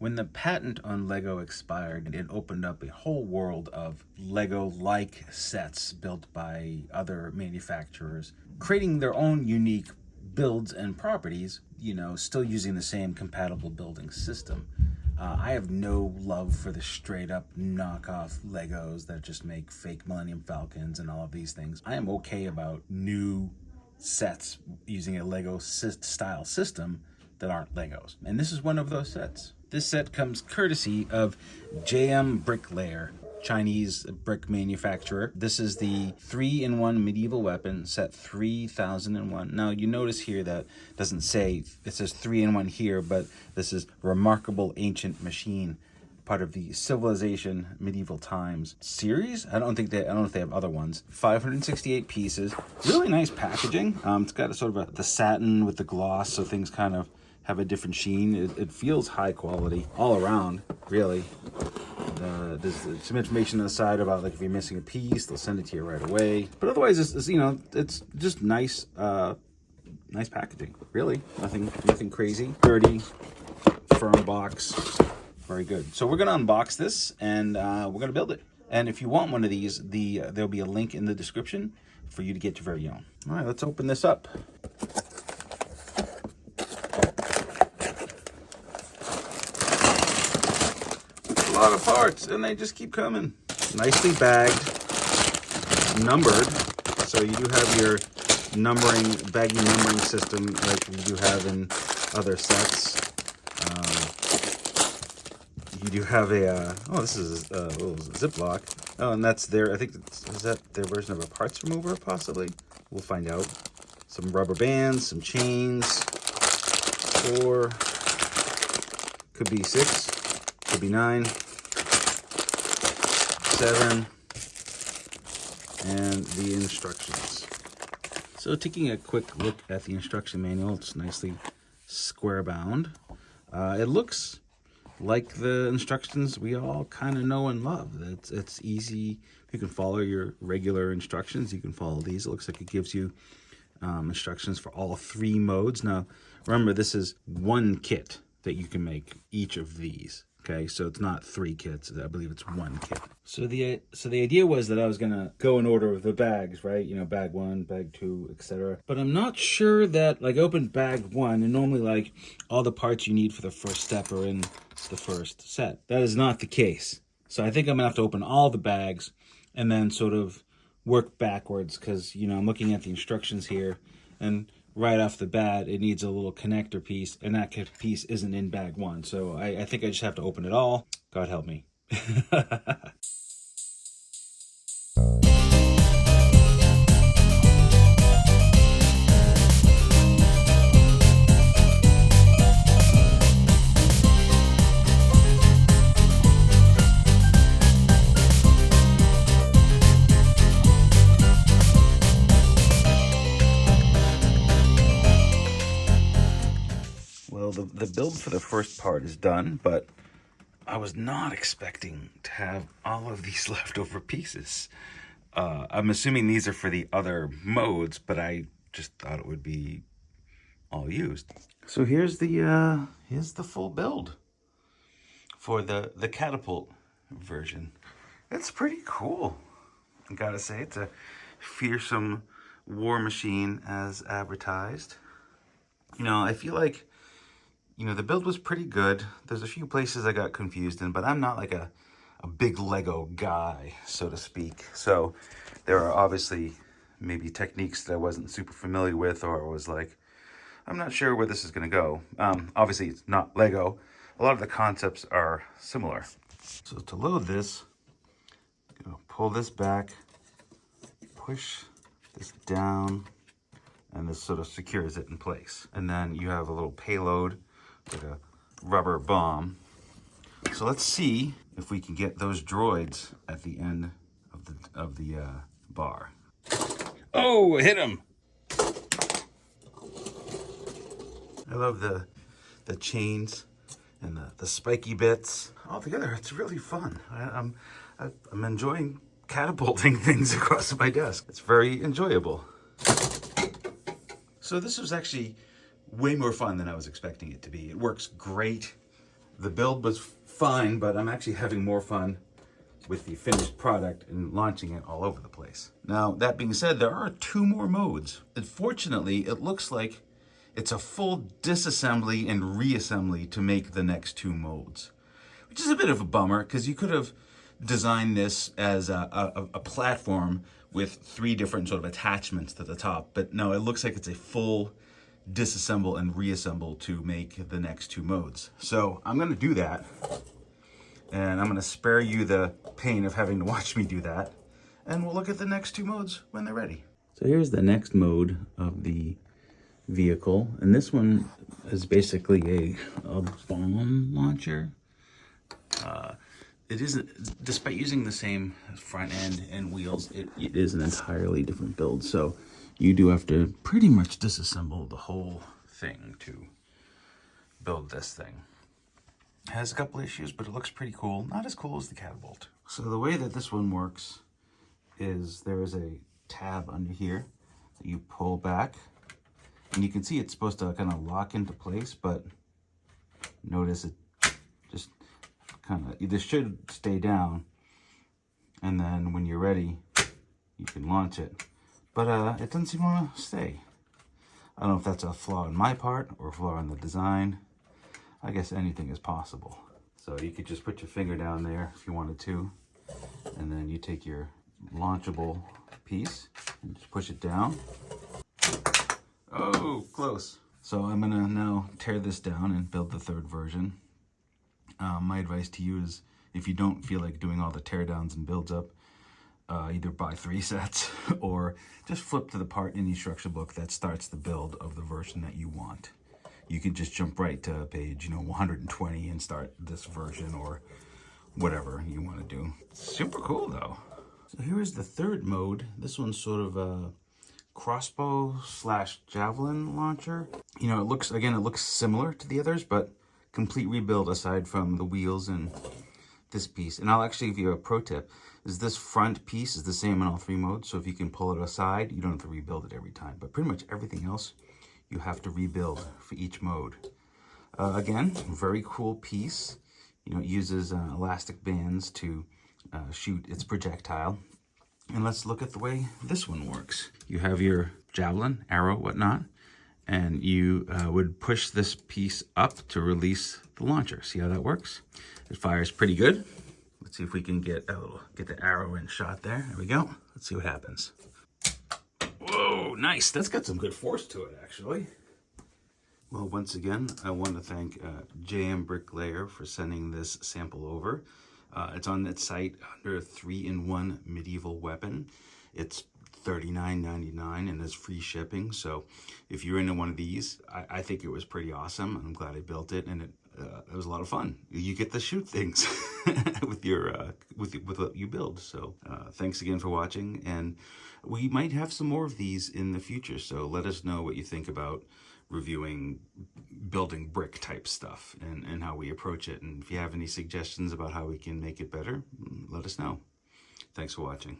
When the patent on Lego expired, it opened up a whole world of Lego-like sets built by other manufacturers, creating their own unique builds and properties, you know, still using the same compatible building system. I have no love for the straight up knockoff Legos that just make fake Millennium Falcons and all of these things. I am okay about new sets using a Lego style system that aren't Legos. And this is one of those sets. This set comes courtesy of JMBricklayer, Chinese brick manufacturer. This is the 3-in-1 medieval weapon, set 3001. Now you notice here that it doesn't say, it says 3-in-1 here, but this is Remarkable Ancient Machine, part of the Civilization Medieval Times series. I don't know if they have other ones. 568 pieces, really nice packaging. It's got a sort of the satin with the gloss, so things kind of have a different sheen. It feels high quality all around, really. There's some information on the side about, like, if you're missing a piece, they'll send it to you right away. But otherwise, it's you know, it's just nice, nice packaging. Really, nothing crazy. Dirty, firm box, very good. So we're gonna unbox this and we're gonna build it. And if you want one of these, there'll be a link in the description for you to get your very own. All right, let's open this up. A lot of parts, and they just keep coming. Nicely bagged, numbered, so you do have your baggy numbering system like you do have in other sets. You do have a, this is a little Ziploc. Oh, and that's their, I think, is that their version of a parts remover, possibly? We'll find out. Some rubber bands, some chains, 4, could be 6, could be 9, 7, and the instructions. So taking a quick look at the instruction manual, it's nicely square bound. It looks like the instructions we all kind of know and love. It's easy. You can follow your regular instructions. You can follow these. It looks like it gives you instructions for all 3 modes. Now, remember, this is one kit that you can make each of these. Okay, so it's not 3 kits. I believe it's 1 kit. So the idea was that I was gonna go in order of the bags, right? You know, bag 1, bag 2, etc. But I'm not sure that, like, I opened bag 1, and normally, like, all the parts you need for the first step are in the first set. That is not the case. So I think I'm gonna have to open all the bags and then sort of work backwards, because, you know, I'm looking at the instructions here, and right off the bat, it needs a little connector piece, and that piece isn't in bag 1. So I think I just have to open it all. God help me. The build for the first part is done, but I was not expecting to have all of these leftover pieces. I'm assuming these are for the other modes, but I just thought it would be all used. So here's the full build for the catapult version. It's pretty cool. I gotta say, it's a fearsome war machine as advertised. You know, I feel like, you know, the build was pretty good. There's a few places I got confused in, but I'm not like a big Lego guy, so to speak. So there are obviously maybe techniques that I wasn't super familiar with, or was like, I'm not sure where this is going to go. Obviously, it's not Lego. A lot of the concepts are similar. So to load this, I'm going to pull this back, push this down, and this sort of secures it in place. And then you have a little payload, like a rubber bomb. So let's see if we can get those droids at the end of the bar. Oh, hit him! I love the chains and the spiky bits. Altogether, it's really fun. I'm enjoying catapulting things across my desk. It's very enjoyable. So this was actually way more fun than I was expecting it to be. It works great. The build was fine, but I'm actually having more fun with the finished product and launching it all over the place. Now, that being said, there are 2 more modes. Unfortunately, it looks like it's a full disassembly and reassembly to make the next 2 modes, which is a bit of a bummer because you could have designed this as a platform with 3 different sort of attachments to the top. But no, it looks like it's a full disassemble and reassemble to make the next 2 modes. So I'm going to do that. And I'm going to spare you the pain of having to watch me do that. And we'll look at the next 2 modes when they're ready. So here's the next mode of the vehicle. And this one is basically a bomb launcher. It isn't, despite using the same front end and wheels, it is an entirely different build. So you do have to pretty much disassemble the whole thing to build this thing. It has a couple issues, but it looks pretty cool. Not as cool as the catapult. So the way that this one works is there is a tab under here that you pull back. And you can see it's supposed to kind of lock into place, but notice it just kind of, this should stay down. And then when you're ready, you can launch it. But it doesn't seem to want to stay. I don't know if that's a flaw in my part or a flaw in the design. I guess anything is possible. So you could just put your finger down there if you wanted to, and then you take your launchable piece and just push it down. Oh, close. So I'm gonna now tear this down and build the 3rd version. My advice to you is if you don't feel like doing all the teardowns and builds up, either buy 3 sets or just flip to the part in the instruction book that starts the build of the version that you want. You can just jump right to page, 120 and start this version or whatever you want to do. Super cool though. So here is the 3rd mode. This one's sort of a crossbow / javelin launcher. It looks similar to the others, but complete rebuild aside from the wheels and this piece. And I'll actually give you a pro tip. Is this front piece is the same in all 3 modes. So if you can pull it aside, you don't have to rebuild it every time. But pretty much everything else you have to rebuild for each mode. Again, very cool piece. It uses elastic bands to shoot its projectile. And let's look at the way this one works. You have your javelin, arrow, whatnot, and you would push this piece up to release the launcher. See how that works? It fires pretty good. Let's see if we can get the arrow in shot there. There we go. Let's see what happens. Whoa, nice. That's got some good force to it, actually. Well, once again, I want to thank JMBricklayer for sending this sample over. It's on its site under 3-in-1 medieval weapon. It's $39.99 and there's free shipping. So if you're into one of these, I think it was pretty awesome. I'm glad I built it, and it was a lot of fun. You get to shoot things with what you build. So thanks again for watching, and we might have some more of these in the future. So let us know what you think about reviewing building brick type stuff and how we approach it. And if you have any suggestions about how we can make it better, let us know. Thanks for watching.